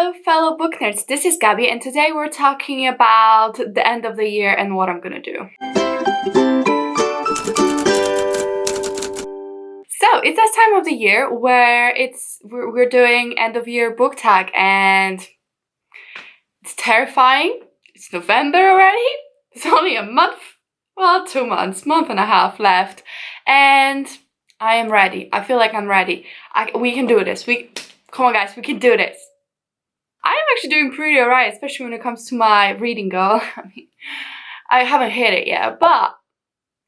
Hello, fellow book nerds. This is Gabby, and today we're talking about the end of the year and what I'm gonna do. So it's that time of the year where we're doing end of year book tag, and it's terrifying. It's November already. It's only a month, well, 2 months, month and a half left, and I am ready. I feel like I'm ready. We can do this. Come on, guys, we can do this. I am actually doing pretty alright, especially when it comes to my reading goal. I mean, I haven't hit it yet, but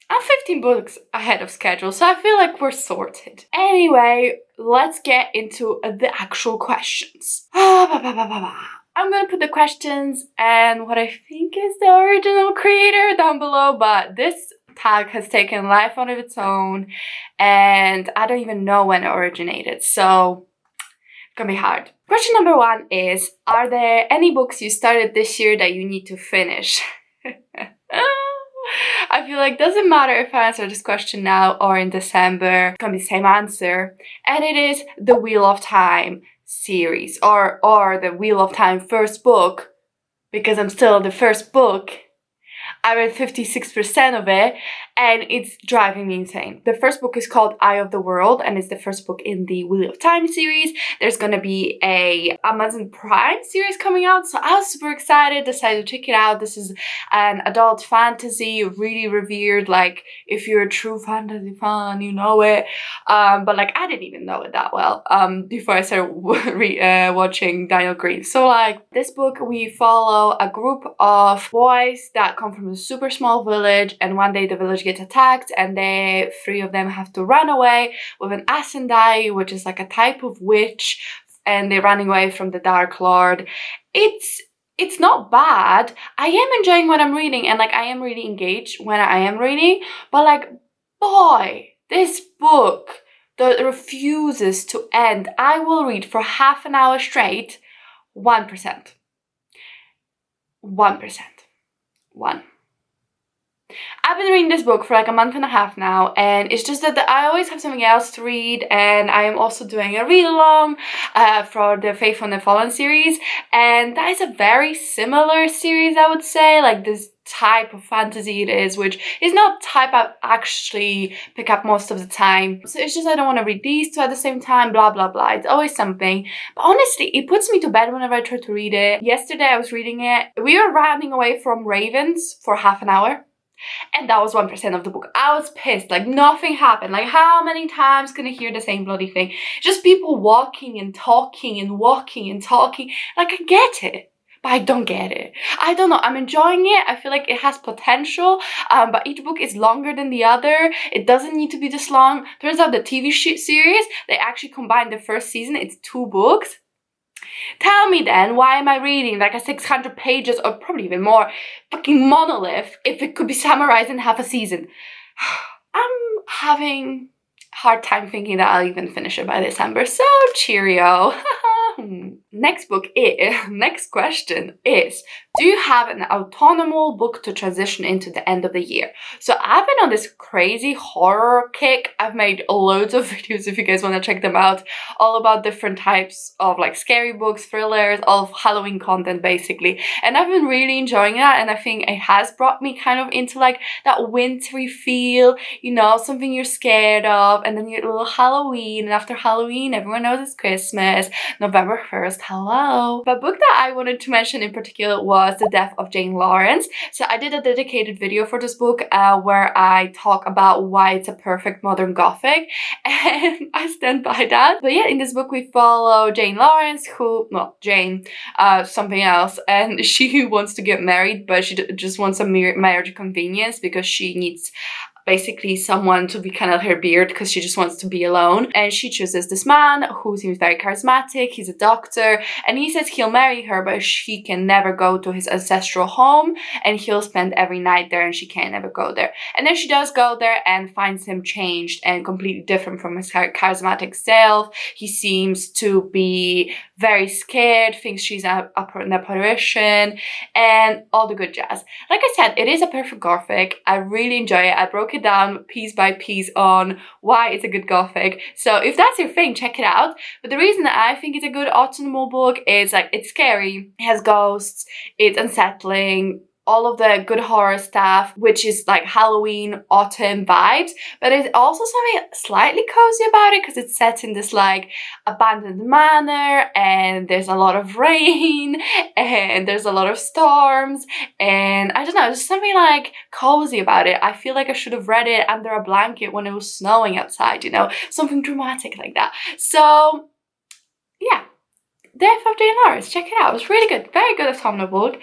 I'm 15 books ahead of schedule, so I feel like we're sorted. Anyway, let's get into the actual questions. I'm gonna put the questions and what I think is the original creator down below, but this tag has taken life on its own, and I don't even know when it originated, so it's gonna be hard. Question number 1 is, are there any books you started this year that you need to finish? I feel like it doesn't matter if I answer this question now or in December, it's gonna be the same answer. And it is the Wheel of Time series, or the Wheel of Time first book, because I'm still the first book. I read 56% of it, and it's driving me insane. The first book is called Eye of the World, and it's the first book in the Wheel of Time series. There's gonna be a Amazon Prime series coming out, so I was super excited, decided to check it out. This is an adult fantasy, really revered. Like, if you're a true fantasy fan, you know it. But like, I didn't even know it that well before I started watching Daniel Green. So like, this book, we follow a group of boys that come from a super small village, and one day the village gets attacked, and 3 of them have to run away with an Ascendai, which is like a type of witch, and they're running away from the Dark Lord. It's not bad. I am enjoying what I'm reading, and like, I am really engaged when I am reading, but like, boy, this book that refuses to end. I will read for half an hour straight, 1%. 1%. 1. I've been reading this book for like a month and a half now, and it's just that I always have something else to read, and I am also doing a read-along for the Faithful and the Fallen series, and that is a very similar series, I would say, like this type of fantasy it is, which is not type I actually pick up most of the time. So it's just I don't want to read these two at the same time, blah blah blah. It's always something. But honestly, it puts me to bed whenever I try to read it. Yesterday I was reading it. We were running away from ravens for half an hour, and that was 1% of the book. I was pissed. Like, nothing happened. Like, how many times can I hear the same bloody thing? Just people walking and talking and walking and talking. Like, I get it, but I don't get it. I don't know. I'm enjoying it. I feel like it has potential, but each book is longer than the other. It doesn't need to be this long. Turns out the TV series, they actually combined the first season. It's 2 books. Tell me then, why am I reading like a 600 pages or probably even more fucking monolith if it could be summarized in half a season? I'm having a hard time thinking that I'll even finish it by December, so cheerio. Next question is, do you have an autumnal book to transition into the end of the year? So I've been on this crazy horror kick. I've made loads of videos if you guys want to check them out, all about different types of like scary books, thrillers, all of Halloween content basically, and I've been really enjoying that, and I think it has brought me kind of into like that wintry feel, you know, something you're scared of, and then you're a little Halloween, and after Halloween everyone knows it's Christmas, November 1st, hello. But book that I wanted to mention in particular was The Death of Jane Lawrence. So I did a dedicated video for this book where I talk about why it's a perfect modern gothic, and I stand by that. But yeah, in this book we follow Jane Lawrence, something else, and she wants to get married, but she just wants a marriage convenience because she needs basically someone to be kind of her beard because she just wants to be alone. And she chooses this man who seems very charismatic. He's a doctor, and he says he'll marry her, but she can never go to his ancestral home, and he'll spend every night there, and she can't ever go there. And then she does go there and finds him changed and completely different from his charismatic self. He seems to be very scared, thinks she's an apparition, and all the good jazz. Like I said, it is a perfect gothic. I really enjoy it. I broke it down piece by piece on why it's a good gothic. So if that's your thing, check it out. But the reason that I think it's a good autumnal book is like it's scary, it has ghosts, it's unsettling, all of the good horror stuff, which is like Halloween, autumn vibes, but it's also something slightly cozy about it because it's set in this like abandoned manor and there's a lot of rain and there's a lot of storms and I don't know, there's something like cozy about it. I feel like I should have read it under a blanket when it was snowing outside, you know, something dramatic like that. So yeah, Death of Jane Lawrence, check it out. It's really good, very good autumnal book.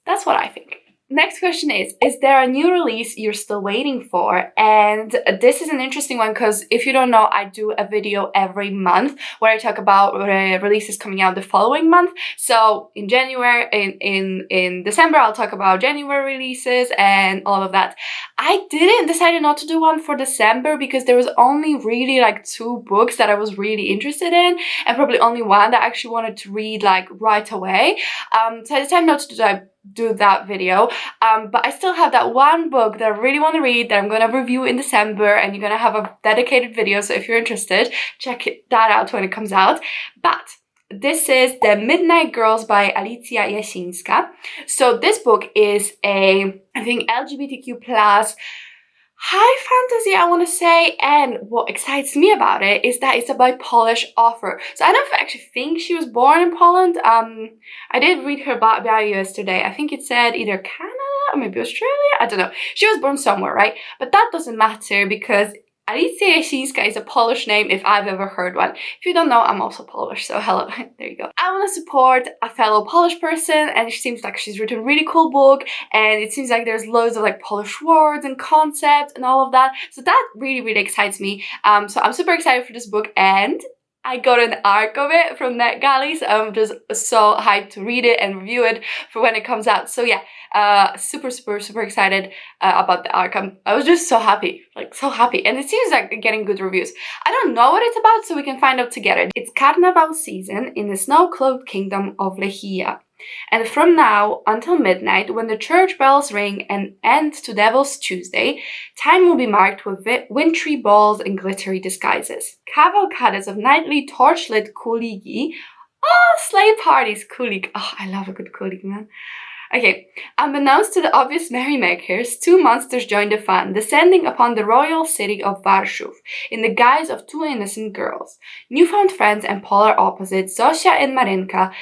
That's what I think. Next question is there a new release you're still waiting for? And this is an interesting one because if you don't know, I do a video every month where I talk about releases coming out the following month. So in January, in December, I'll talk about January releases and all of that. I decided not to do one for December because there was only really like 2 books that I was really interested in and probably only one that I actually wanted to read like right away. So I decided not to do that video, but I still have that one book that I really want to read that I'm gonna review in December, and you're gonna have a dedicated video, so if you're interested, check that out when it comes out. But this is The Midnight Girls by Alicia Jasinska. So this book is I think LGBTQ plus high fantasy, I want to say, and what excites me about it is that it's by Polish author. So I don't actually think she was born in Poland. I did read her bio yesterday. I think it said either Canada or maybe Australia. I don't know. She was born somewhere, right? But that doesn't matter because Alicia Jasinska is a Polish name if I've ever heard one. If you don't know, I'm also Polish, so hello, there you go. I want to support a fellow Polish person, and it seems like she's written a really cool book, and it seems like there's loads of like Polish words and concepts and all of that, so that really, really excites me. So I'm super excited for this book, and I got an ARC of it from NetGalley, so I'm just so hyped to read it and review it for when it comes out. So yeah, super excited about the ARC. I was just so happy, like so happy. And it seems like getting good reviews. I don't know what it's about, so we can find out together. It's Carnival season in the snow-clothed kingdom of Lechia. And from now until midnight, when the church bells ring and end to Devil's Tuesday, time will be marked with wintry balls and glittery disguises. Cavalcades of nightly torchlit kuligi. Oh, sleigh parties, kulig. Oh, I love a good kulig, man. Okay, unbeknownst to the obvious merrymakers, 2 monsters join the fun, descending upon the royal city of Warszów in the guise of 2 innocent girls. Newfound friends and polar opposites, Zosia and Marynka,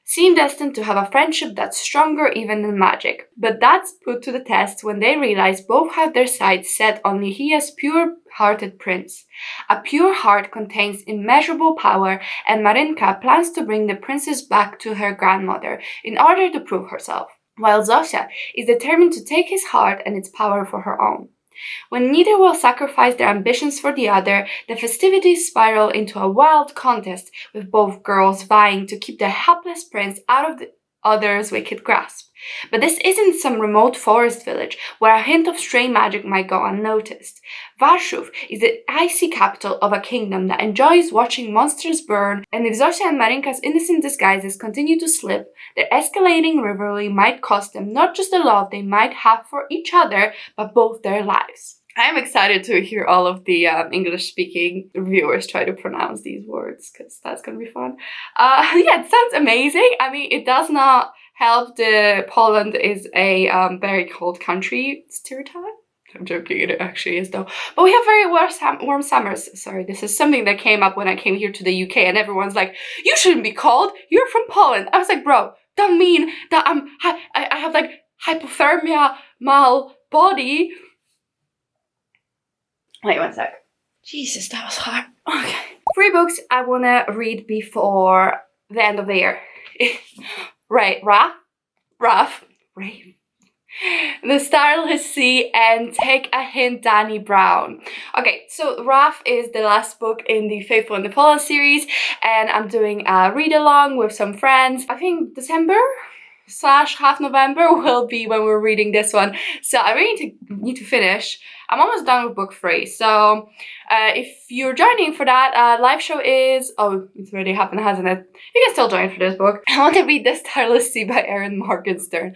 seem destined to have a friendship that's stronger even than magic. But that's put to the test when they realize both have their sights set on Lechia's pure-hearted prince. A pure heart contains immeasurable power, and Marynka plans to bring the princess back to her grandmother in order to prove herself, while Zosia is determined to take his heart and its power for her own. When neither will sacrifice their ambitions for the other, the festivities spiral into a wild contest, with both girls vying to keep their hapless prince out of the other's wicked grasp. But this isn't some remote forest village where a hint of stray magic might go unnoticed. Warszów is the icy capital of a kingdom that enjoys watching monsters burn, and if Zosia and Marynka's innocent disguises continue to slip, their escalating rivalry might cost them not just the love they might have for each other, but both their lives. I'm excited to hear all of the English-speaking viewers try to pronounce these words, because that's going to be fun. Yeah, it sounds amazing. I mean, it does not help that Poland is a very cold country stereotype. I'm joking, it actually is though. But we have very warm summers. Sorry, this is something that came up when I came here to the UK, and everyone's like, you shouldn't be cold, you're from Poland. I was like, bro, don't mean that I have like hypothermia, mal body. Wait one sec. Jesus, that was hard. Okay. 3 books I want to read before the end of the year. Right, Raph, The Starless Sea, and Take a Hint, Dani Brown. Okay, so Raph is the last book in the Faithful and the Fallen series, and I'm doing a read-along with some friends. I think December / half November will be when we're reading this one. So I really need to finish. I'm almost done with book 3. So if you're joining for that, live show is... Oh, it's already happened, hasn't it? You can still join for this book. I want to read The Starless Sea by Erin Morgenstern.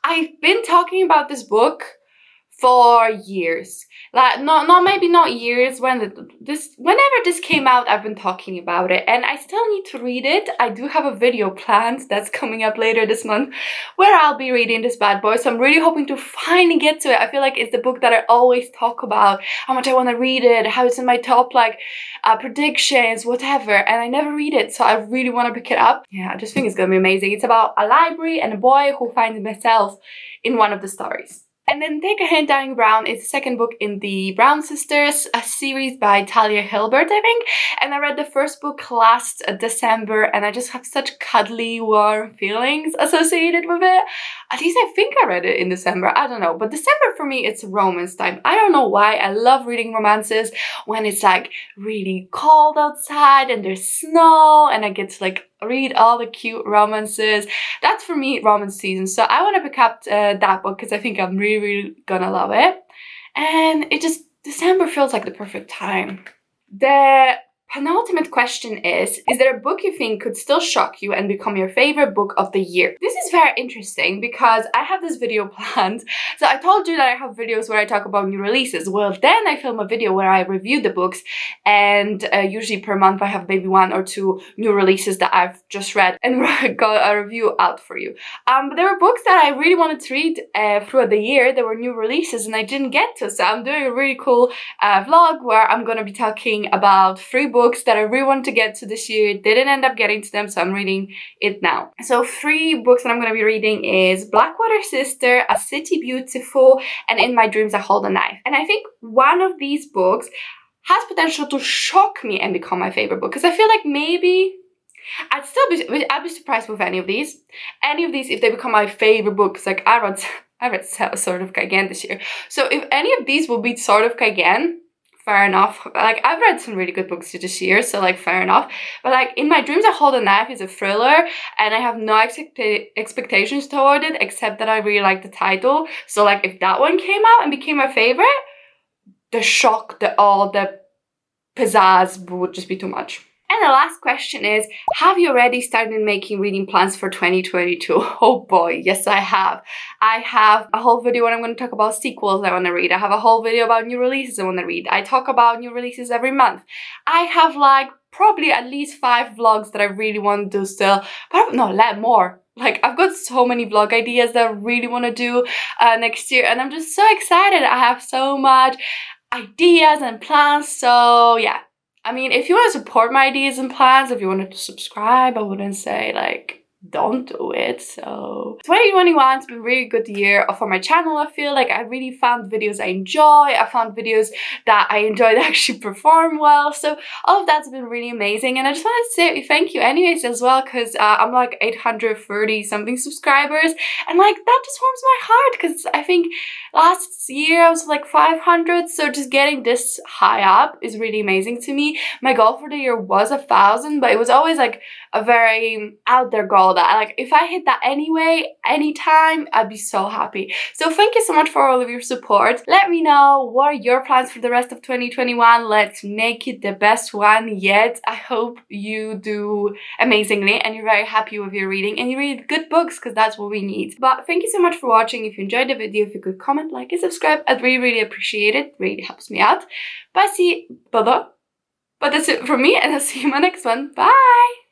I've been talking about this book for years. Like not maybe not years, whenever this came out, I've been talking about it, and I still need to read it. I do have a video planned that's coming up later this month where I'll be reading this bad boy, so I'm really hoping to finally get to it. I feel like it's the book that I always talk about, how much I want to read it, how it's in my top like predictions, whatever, and I never read it, so I really want to pick it up. Yeah, I just think it's gonna be amazing. It's about a library and a boy who finds himself in one of the stories. And then Take a Hint, Dying Brown is the second book in the Brown Sisters, a series by Talia Hibbert, I think. And I read the first book last December, and I just have such cuddly, warm feelings associated with it. At least I think I read it in December, I don't know. But December for me, it's romance time. I don't know why. I love reading romances when it's like really cold outside and there's snow, and I get to like read all the cute romances. That's for me romance season, so I want to pick up that book because I think I'm really gonna love it. And it just, December feels like the perfect time. The penultimate question is there a book you think could still shock you and become your favorite book of the year? This is very interesting because I have this video planned. So I told you that I have videos where I talk about new releases. Well, then I film a video where I review the books, and usually per month I have maybe 1 or 2 new releases that I've just read and got a review out for you. But there were books that I really wanted to read throughout the year. There were new releases and I didn't get to, so I'm doing a really cool vlog where I'm gonna be talking about 3 books that I really wanted to get to this year, didn't end up getting to them, so I'm reading it now. So 3 books that I'm going to be reading is Blackwater Sister, A City Beautiful, and In My Dreams I Hold a Knife. And I think one of these books has potential to shock me and become my favorite book, because I feel like maybe I'd be surprised with any of these if they become my favorite books. Like I read Sword of Kaigen this year, so if any of these will beat Sword of Kaigen, fair enough. Like I've read some really good books this year, so like fair enough. But like In My Dreams I Hold a Knife is a thriller, and I have no expectations toward it except that I really like the title. So like if that one came out and became my favorite, the shock, the pizzazz would just be too much. And the last question is, have you already started making reading plans for 2022? Oh boy, yes I have. I have a whole video where I'm going to talk about sequels I want to read. I have a whole video about new releases I want to read. I talk about new releases every month. I have like probably at least 5 vlogs that I really want to do still. But no, more. Like I've got so many vlog ideas that I really want to do next year, and I'm just so excited. I have so much ideas and plans, so yeah. I mean, if you want to support my ideas and plans, if you wanted to subscribe, I wouldn't say like don't do it. So 2021 has been a really good year for my channel. I feel like I really found videos I enjoy. I found videos that I enjoy that actually perform well. So all of that's been really amazing, and I just wanted to say thank you anyways as well, because I'm like 830 something subscribers, and like that just warms my heart, because I think last year I was like 500, so just getting this high up is really amazing to me. My goal for the year was 1,000, but it was always like a very out there goal that like if I hit that anyway, anytime, I'd be so happy. So thank you so much for all of your support. Let me know what are your plans for the rest of 2021. Let's make it the best one yet. I hope you do amazingly and you're very happy with your reading and you read good books, because that's what we need. But thank you so much for watching. If you enjoyed the video, if you could comment, like and subscribe, I'd really appreciate it. It really helps me out. But that's it from me, and I'll see you in my next one. Bye!